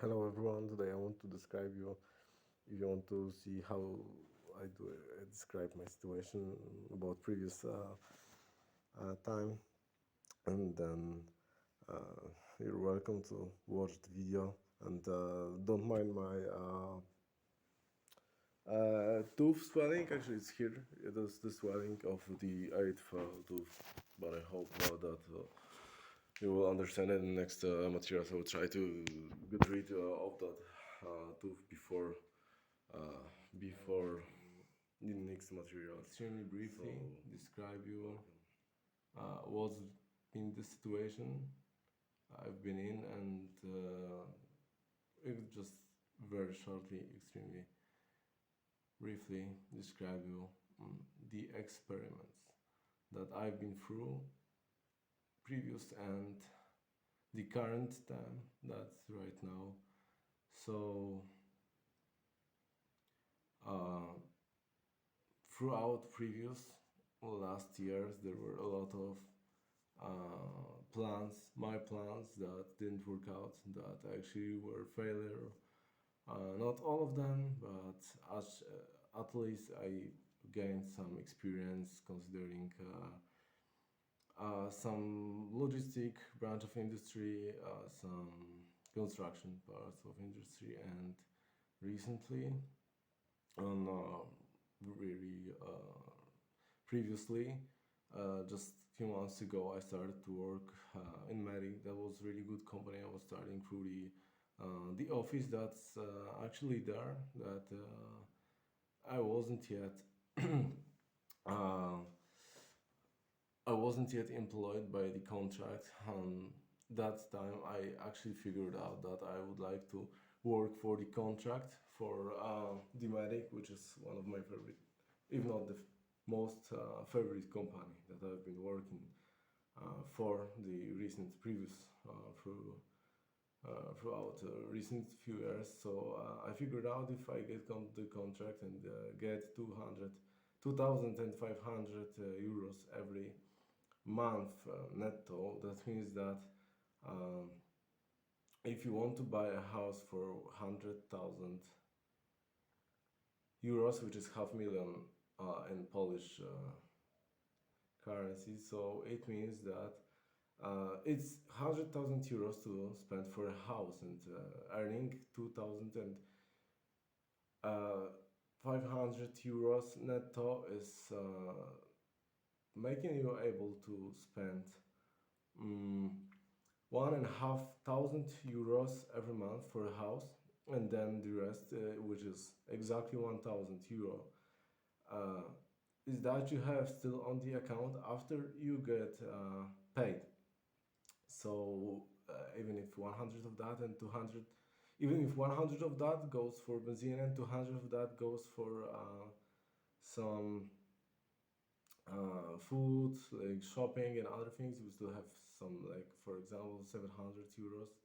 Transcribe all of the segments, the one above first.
Hello everyone, today I want to describe you, if you want to see how I describe my situation about previous time, and then you're welcome to watch the video, and don't mind my tooth swelling. Actually it's here, it is the swelling of the eighth tooth, but I hope that you will understand it in the next materials. I will try to get rid of that tooth uh, before the next material. Extremely briefly describe you what's been the situation I've been in, and it just very shortly, extremely briefly describe you the experiments that I've been through previous and the current time that's right now. So uh, throughout previous last years there were a lot of plans, my plans that didn't work out, that actually were failure. Not all of them, but at least I gained some experience considering some logistic branch of industry, some construction parts of industry, and recently, on very previously, just a few months ago, I started to work in Medic. That was really good company. I was starting through the office that's actually there. That I wasn't yet. uh, I wasn't yet employed by the contract. That time, I actually figured out that I would like to work for the contract for the Medic, which is one of my favorite, if not the most favorite company that I've been working for the recent previous throughout recent few years. So I figured out if I get the contract and get 2,500 euros every month netto, that means that um, if you want to buy a house for 100,000 euros, which is half million in Polish currency, so it means that it's 100,000 euros to spend for a house, and earning 2,500 euros netto is making you able to spend um, 1,500 euros every month for a house, and then the rest, which is exactly 1,000 euro, uh, is that you have still on the account after you get paid. So even if 100 of that and 200, even if 100 of that goes for benzene and 200 of that goes for some food, like shopping and other things, you still have some, like for example 700 euros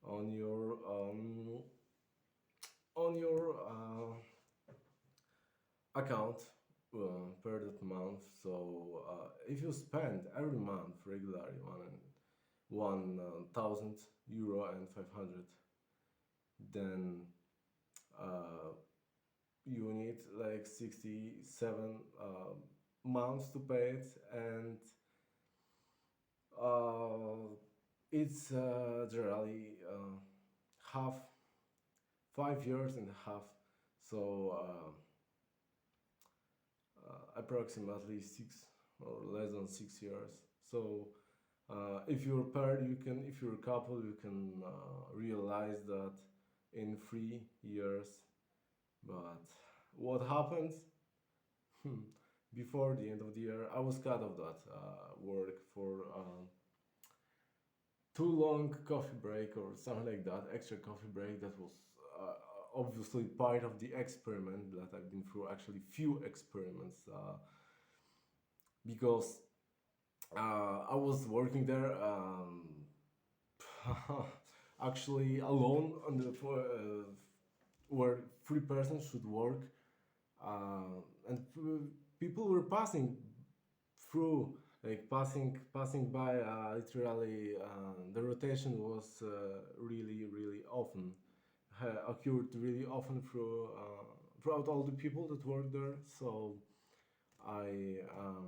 on your account per that month. So if you spend every month regularly 1,000 euro and 500, then uh, you need like 67 months to pay it, and uh, it's generally half 5 years and a half. So approximately 6 or less than 6 years. So if you're paired, you can, if you're a couple, you can realize that in 3 years. But what happens? Before the end of the year, I was cut of that work for too long coffee break or something like that, extra coffee break. That was obviously part of the experiment that I've been through. Actually, few experiments because I was working there. Actually alone on the where three persons should work, and people were passing through, like passing by. Literally, the rotation was really often, occurred really often throughout all the people that work there. So I um,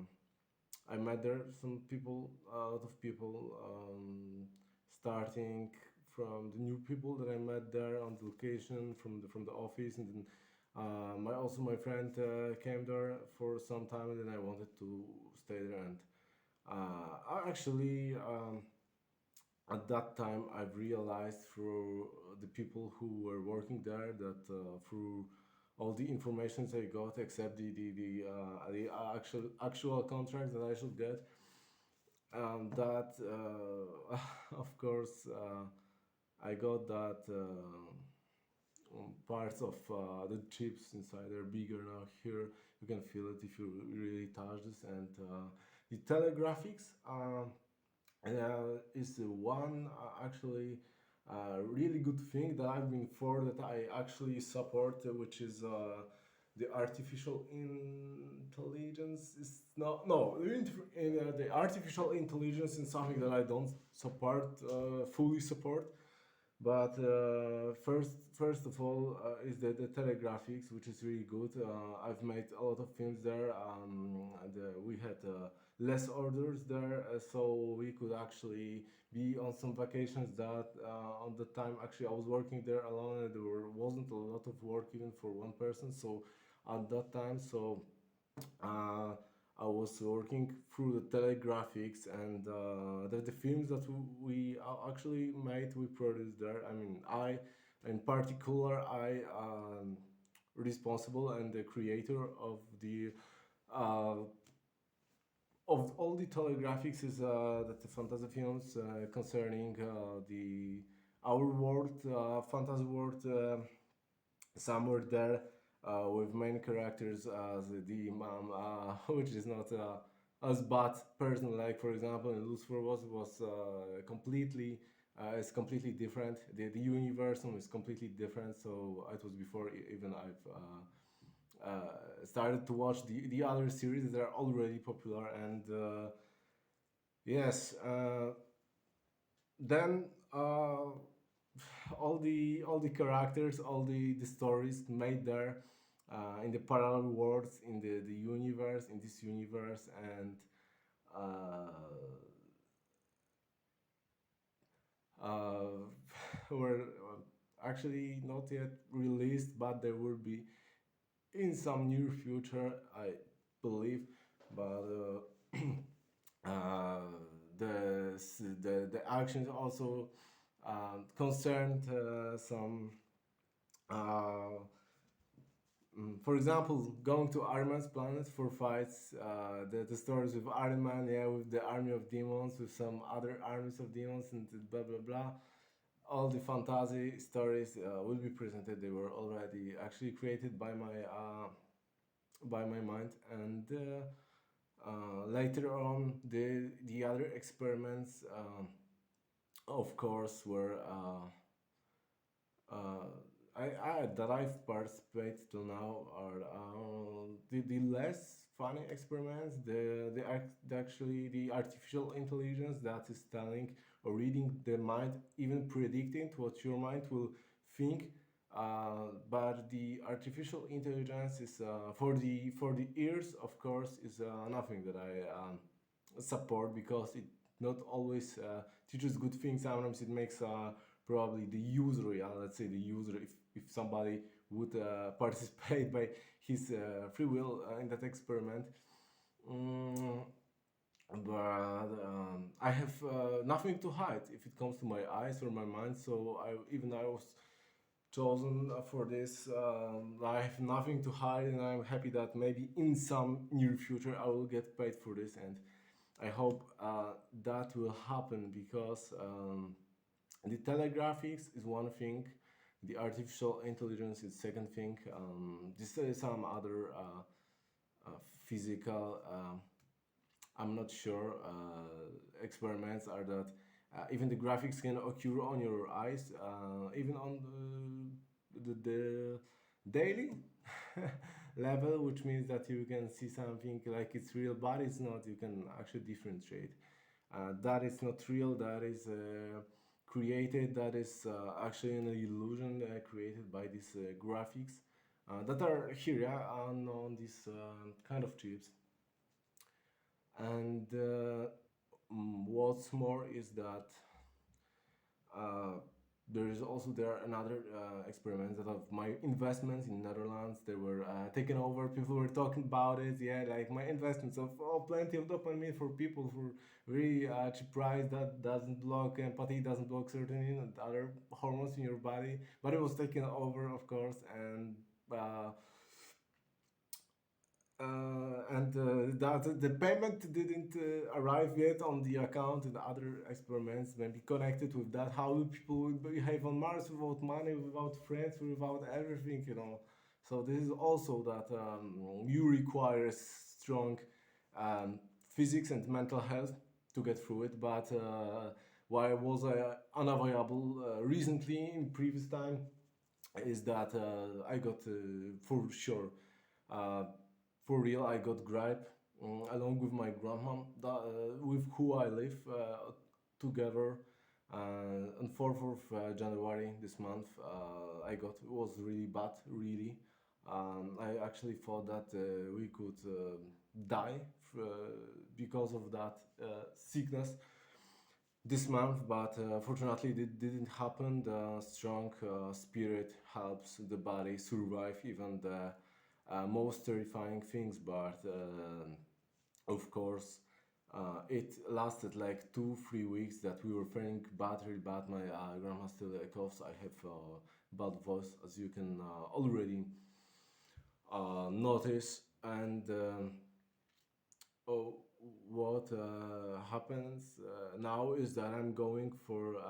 I met there some people, a lot of people, starting from the new people that I met there on the location from the office, and then my friend came there for some time, and then I wanted to stay there, and I actually at that time I've realized through the people who were working there that through all the information I got, except the actual contract that I should get, that of course I got that parts of the chips inside are bigger now. Here you can feel it if you really touch this, and the telegraphics is one actually really good thing that I've been for, that I actually support, which is the artificial intelligence is not no the artificial intelligence is something that I don't support, fully support. But first of all, is the Telegraphics, which is really good. I've made a lot of films there. We had less orders there, so we could actually be on some vacations. That on the time actually I was working there alone, and wasn't a lot of work even for one person. So at that time, uh, I was working through the Telegraphics, and the films that we actually made, we produced there. I mean, in particular, I responsible and the creator uh, of all the Telegraphics is that the fantasy films concerning the our world, fantasy world. Somewhere there with main characters as the mom, which is not as bad person. Like for example, in Lucifer was completely is completely different. The universe is completely different. So it was before even I've started to watch the other series that are already popular, and yes, then all the characters, all the stories made there in the parallel worlds, in the universe, in this universe, and uh, uh, were actually not yet released, but they will be in some near future, I believe. But uh, the actions also concerned some uh, for example, going to Iron Man's planet for fights, the stories with Iron Man, yeah, with the army of demons, with some other armies of demons, and blah blah blah. All the fantasy stories will be presented. They were already actually created by my mind, and later on, the other experiments, of course, were. Uh, that I've participated till now are the less funny experiments, actually the artificial intelligence that is telling or reading the mind, even predicting what your mind will think. But the artificial intelligence is for the ears, of course, is nothing that I support, because it not always teaches good things. Sometimes it makes probably the user, yeah, let's say the user, if somebody would participate by his free will in that experiment. Mm, but I have nothing to hide if it comes to my eyes or my mind. So I was chosen for this. I have nothing to hide, and I'm happy that maybe in some near future I will get paid for this, and I hope that will happen, because the telegraphics is one thing, the artificial intelligence is second thing. This is some other physical. I'm not sure. Experiments are that even the graphics can occur on your eyes, even on the daily level, which means that you can see something like it's real, but it's not. You can actually differentiate. That is not real. That is created that is actually an illusion created by these graphics that are here, yeah, on these kind of chips. And what's more is that uh, there are another experiments that of my investments in Netherlands, they were taken over. People were talking about it. Yeah, like my investments of plenty of dopamine for people for very cheap price that doesn't block empathy, doesn't block serotonin and other hormones in your body. But it was taken over, of course, uh, that the payment didn't arrive yet on the account, and other experiments maybe connected with that. How do people will behave on Mars without money, without friends, without everything, you know? So this is also that you require strong um, physics and mental health to get through it. But why was I unavailable recently in previous time is that I got for sure uh, for real, I got gripe along with my grandma with who I live together. On 4th of January this month, I got it was really bad, really. I actually thought that we could die because of that sickness this month, but fortunately it didn't happen. The strong spirit helps the body survive even the most terrifying things, but of course it lasted like 2 3 weeks that we were feeling bad, really bad. My grandma still coughs. I have bad voice, as you can already notice. And oh, what happens now is that I'm going for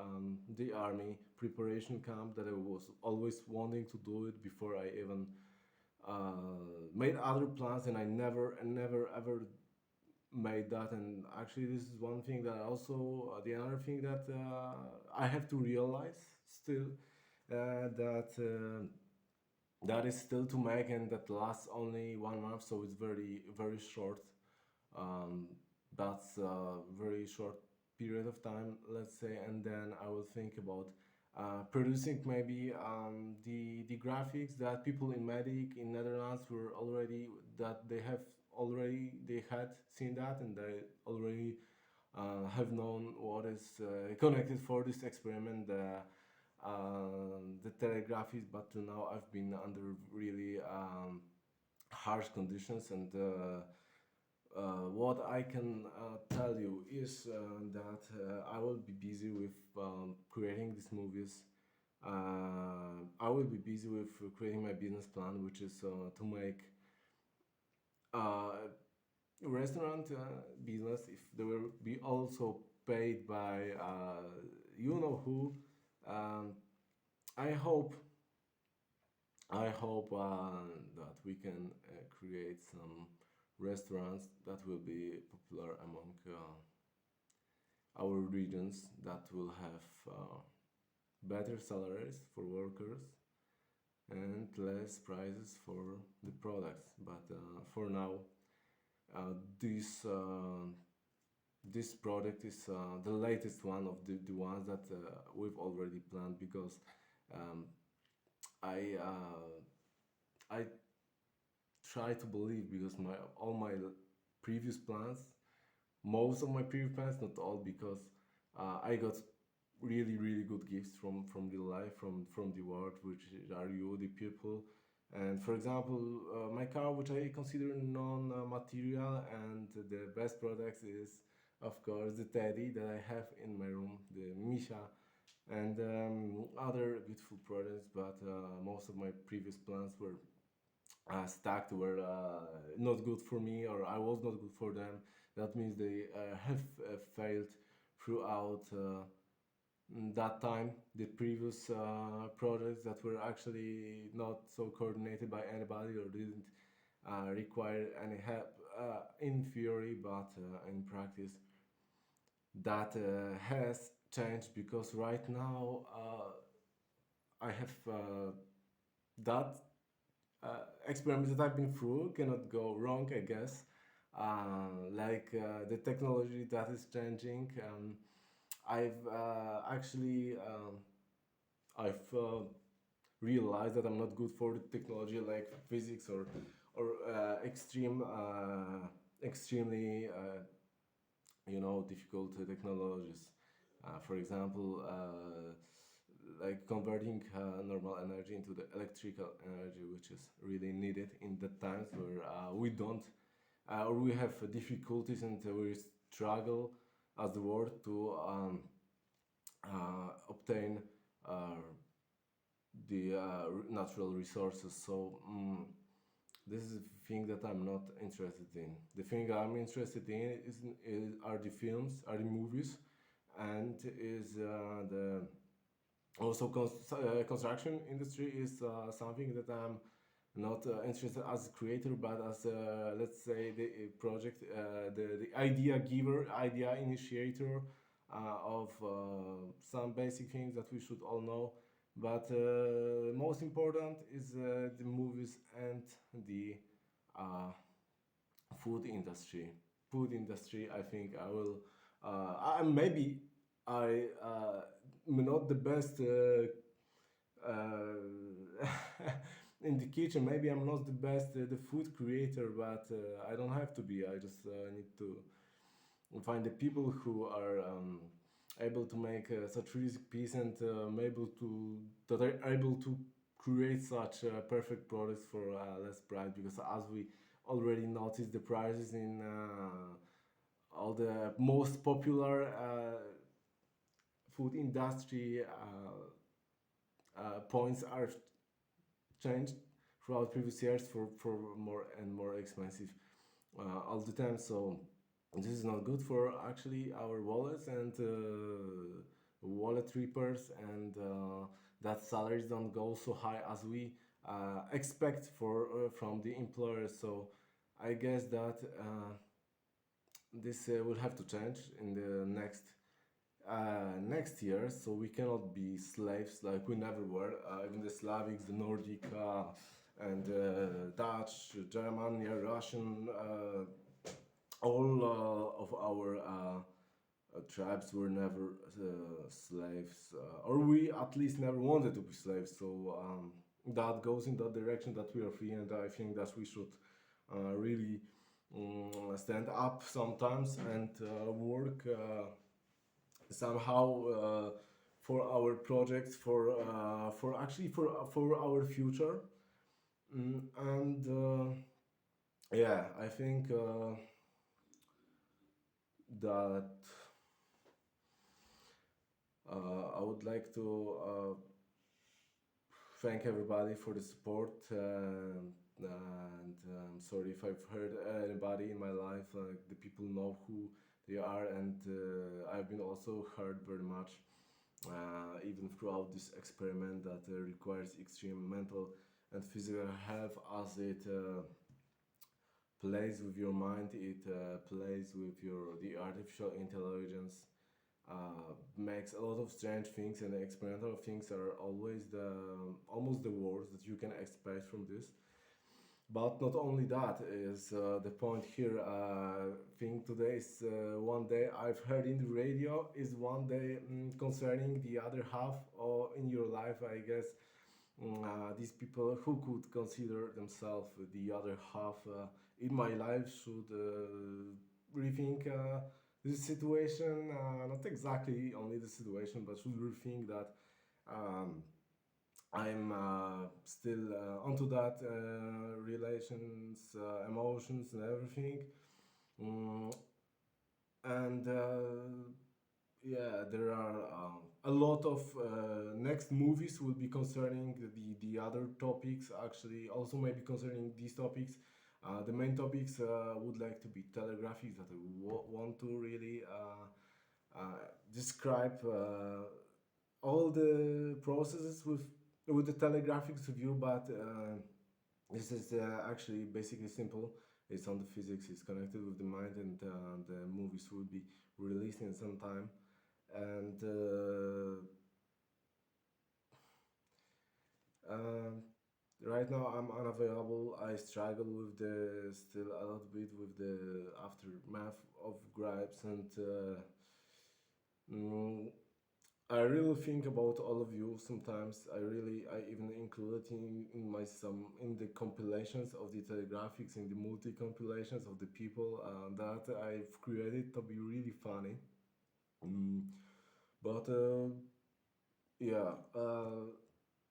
the army preparation camp that I was always wanting to do it before I even made other plans, and I never ever made that. And actually, this is one thing that also the other thing that I have to realize still that that is still to make, and that lasts only 1 month, so it's very short. um, that's a very short period of time, let's say, and then I will think about producing maybe the graphics that people in Medic in Netherlands were already that they had seen that, and they already have known what is connected for this experiment, the Telegraphics. But to now I've been under really harsh conditions, and what I can tell you is that I will be busy with creating these movies. I will be busy with creating my business plan, which is to make uh, restaurant business. If they will be also paid by you know who, um, I hope that we can create some restaurants that will be popular among our regions, that will have better salaries for workers and less prices for the products. But for now, uh, this this product is the latest one of the ones that we've already planned, because um, I I try to believe, because my all my previous plans, most of my previous plans, not all, because I got really good gifts from the life, from the world, which are you, the people. And for example, my car, which I consider non-material, and the best product is of course the teddy that I have in my room, the Misha, and other beautiful products. But most of my previous plans were stacked, were not good for me, or I was not good for them. That means they have failed throughout that time. The previous projects that were actually not so coordinated by anybody, or didn't require any help in theory, but in practice, that has changed, because right now I have that experiments that I've been through cannot go wrong, I guess. The technology that is changing. I've actually I've realized that I'm not good for the technology like physics or extremely difficult technologies. For example, like converting normal energy into the electrical energy, which is really needed in the times where we don't or we have difficulties and we struggle as the world to obtain uh, the natural resources. So this is the thing that I'm not interested in. The thing I'm interested in is are the films, are the movies, and is the also construction industry is something that I'm not interested as a creator, but as let's say the project, the idea giver, idea initiator of some basic things that we should all know. But most important is the movies and the uh, food industry. Food industry. I think I will. Maybe I'm not the best in the kitchen. Maybe I'm not the best the food creator, but I don't have to be. I just need to find the people who are able to make such recipes and able to that are able to create such perfect products for less price. Because as we already noticed, the prices in all the most popular food industry points are changed throughout previous years for more and more expensive all the time. So this is not good for actually our wallets and wallet reapers, and that salaries don't go so high as we expect for from the employers. So I guess that this will have to change in the next year, so we cannot be slaves like we never were. Even the Slavics, the Nordic, and Dutch, German, yeah, Russian, all of our tribes were never slaves, or we at least never wanted to be slaves. So that goes in that direction that we are free, and I think that we should really stand up sometimes and work somehow for our projects, for actually for our future. And yeah, I think that I would like to thank everybody for the support, and I'm sorry if I've hurt anybody in my life. Like the people know who they are, and I've been also hurt very much, even throughout this experiment that requires extreme mental and physical health, as it plays with your mind, it plays with your the artificial intelligence, makes a lot of strange things, and the experimental things are always the almost the worst that you can expect from this. But not only that is the point here. Thing today is one day I've heard in the radio is one day concerning the other half or in your life, I guess. These people who could consider themselves the other half in my life should rethink this situation. Not exactly only the situation, but should rethink that um, I'm still onto that relations, emotions, and everything. Mm, and yeah, there are a lot of next movies will be concerning the other topics. Actually, also maybe concerning these topics. The main topics would like to be telegraphics that I want to really describe all the processes with the telegraphics review, but this is actually basically simple. It's on the physics. It's connected with the mind, and the movies will be released in some time. And um, right now I'm unavailable. I struggle with the still a little bit with the aftermath of gripes, and Mm, I really think about all of you sometimes. I even include it in my some in the compilations of the telegraphics, in the multi compilations of the people that I've created to be really funny. Mm, but yeah,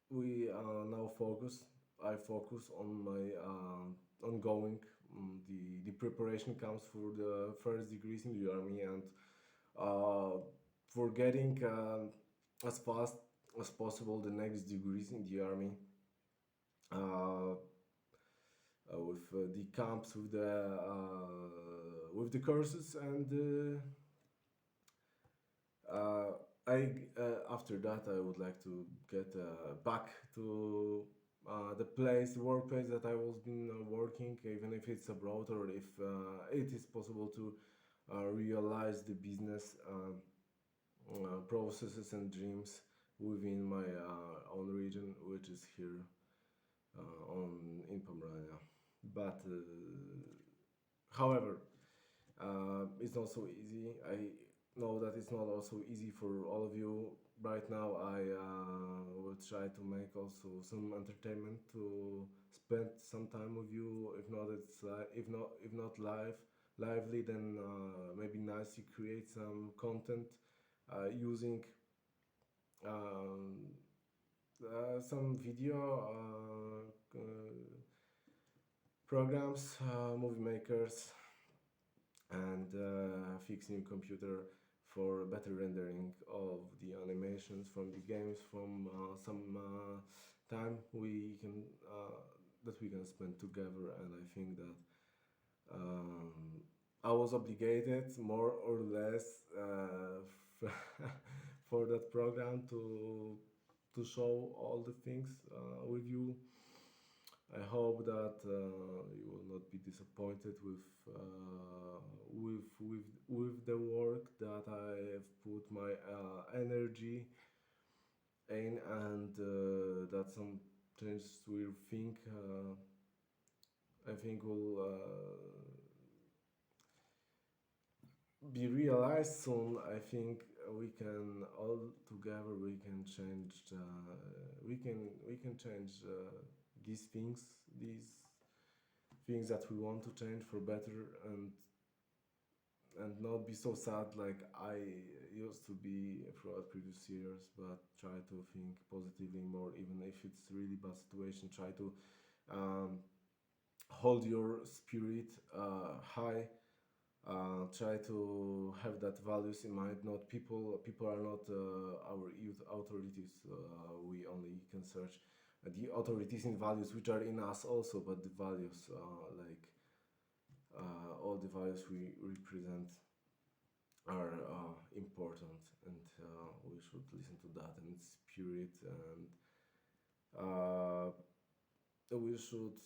we now focus. I focus on my ongoing. The preparation comes for the first degrees in the army, and uh, for getting as fast as possible the next degrees in the army, uh, with the camps, with the courses, and uh, I after that I would like to get back to the place, the workplace that I was been working, even if it's abroad or if it is possible to realize the business processes and dreams within my own region, which is here on in Pomerania. But however, it's not so easy. I know that it's not also easy for all of you. Right now, I will try to make also some entertainment to spend some time with you. If not, if not lively, then maybe nice to create some content using um, some video programs, movie makers, and fixing computer for better rendering of the animations from the games, from some time we can that we can spend together. And I think that um, I was obligated more or less for that program to show all the things with you. I hope that you will not be disappointed with the work that I have put my energy in, and that some changes will think I think will be realized soon. I think we can all together we can change these things, these things that we want to change for better, and not be so sad like I used to be throughout previous years, but try to think positively more, even if it's really bad situation. Try to um, hold your spirit high. Try to have that values in mind. Not people are not our youth authorities. We only can search the authorities in values which are in us also, but the values like all the values we represent are important, and we should listen to that and spirit, and uh, we should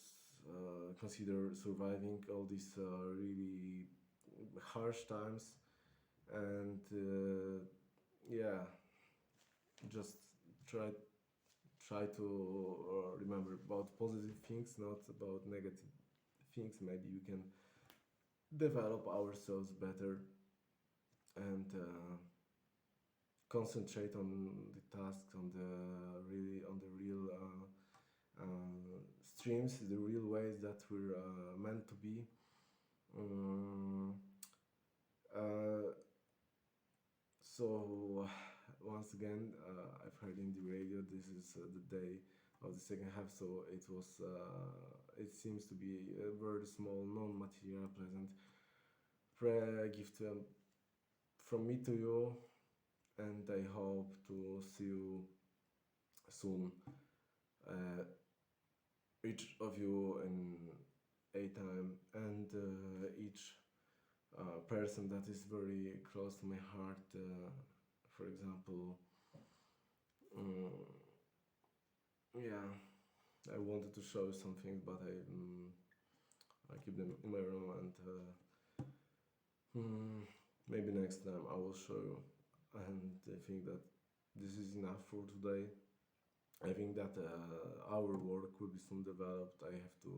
consider surviving all these really harsh times, and yeah, just try try to remember about positive things, not about negative things. Maybe we can develop ourselves better, and concentrate on the tasks, on the real streams, the real ways that we're meant to be. Um, uh, so once again, I've heard in the radio this is the day of the second half. So it was it seems to be a very small non-material present gift from me to you, and I hope to see you soon. Uh, each of you in a time, and each person that is very close to my heart. For example, um, yeah, I wanted to show you something, but I keep them in my room, and maybe next time I will show you. And I think that this is enough for today. I think that our work will be soon developed. I have to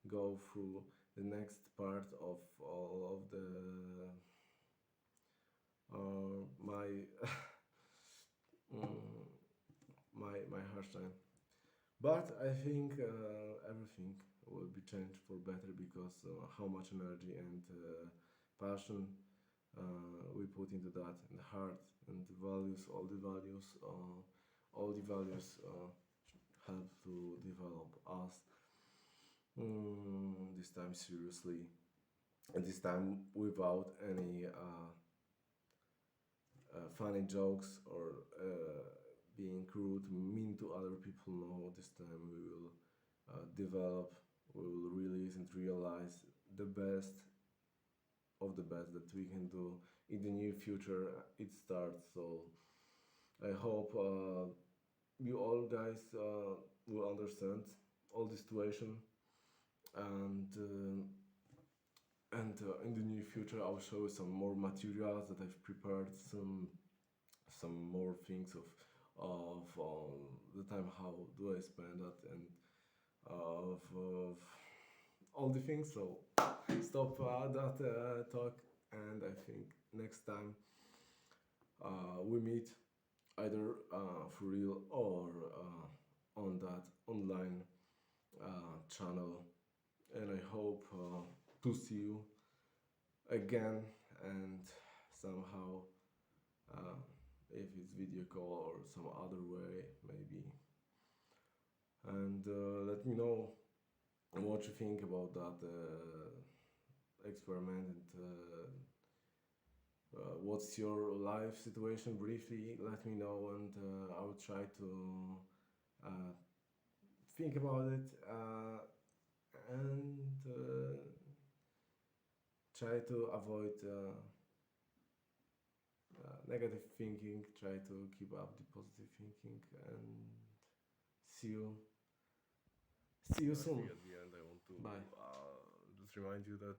go through the next part of all of the my mm, my harsh time. But I think everything will be changed for better because how much energy and passion we put into that, and heart and the values, all the values help to develop us. This time seriously, and this time without any funny jokes or being crude, mean to other people. No, this time we will develop, we will release and realize the best of the best that we can do in the near future. It starts, so I hope you all guys will understand all the situation, and in the near future I'll show you some more materials that I've prepared, some more things of the time, how do I spend that, and of all the things. So stop that talk, and I think next time we meet either for real or on that online channel, and I hope to see you again, and somehow uh, if it's video call or some other way maybe, and let me know what you think about that experiment, and what's your life situation briefly. Let me know, and I will try to uh, think about it, and try to avoid negative thinking, try to keep up the positive thinking, and see you see you soon. At the end I want to bye. Just remind you that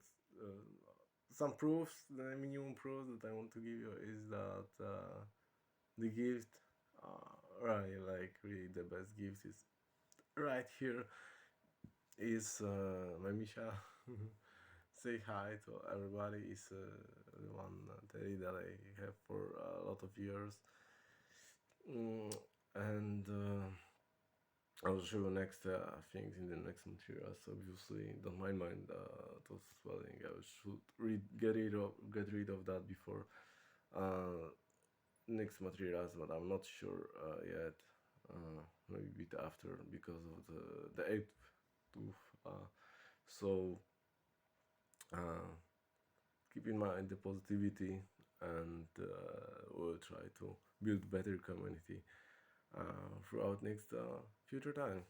some proofs, the minimum proofs that I want to give you is that the gift, right, like really the best gift is right here, is my Misha. Say hi to everybody. Is the one Terry that I have for a lot of years, and I'll show you next things in the next materials. Obviously, don't mind those swelling. I should get rid of that before next materials, but I'm not sure yet. Maybe a bit after, because of the eighth tooth. So keep in mind the positivity, and we'll try to build better community throughout next future time.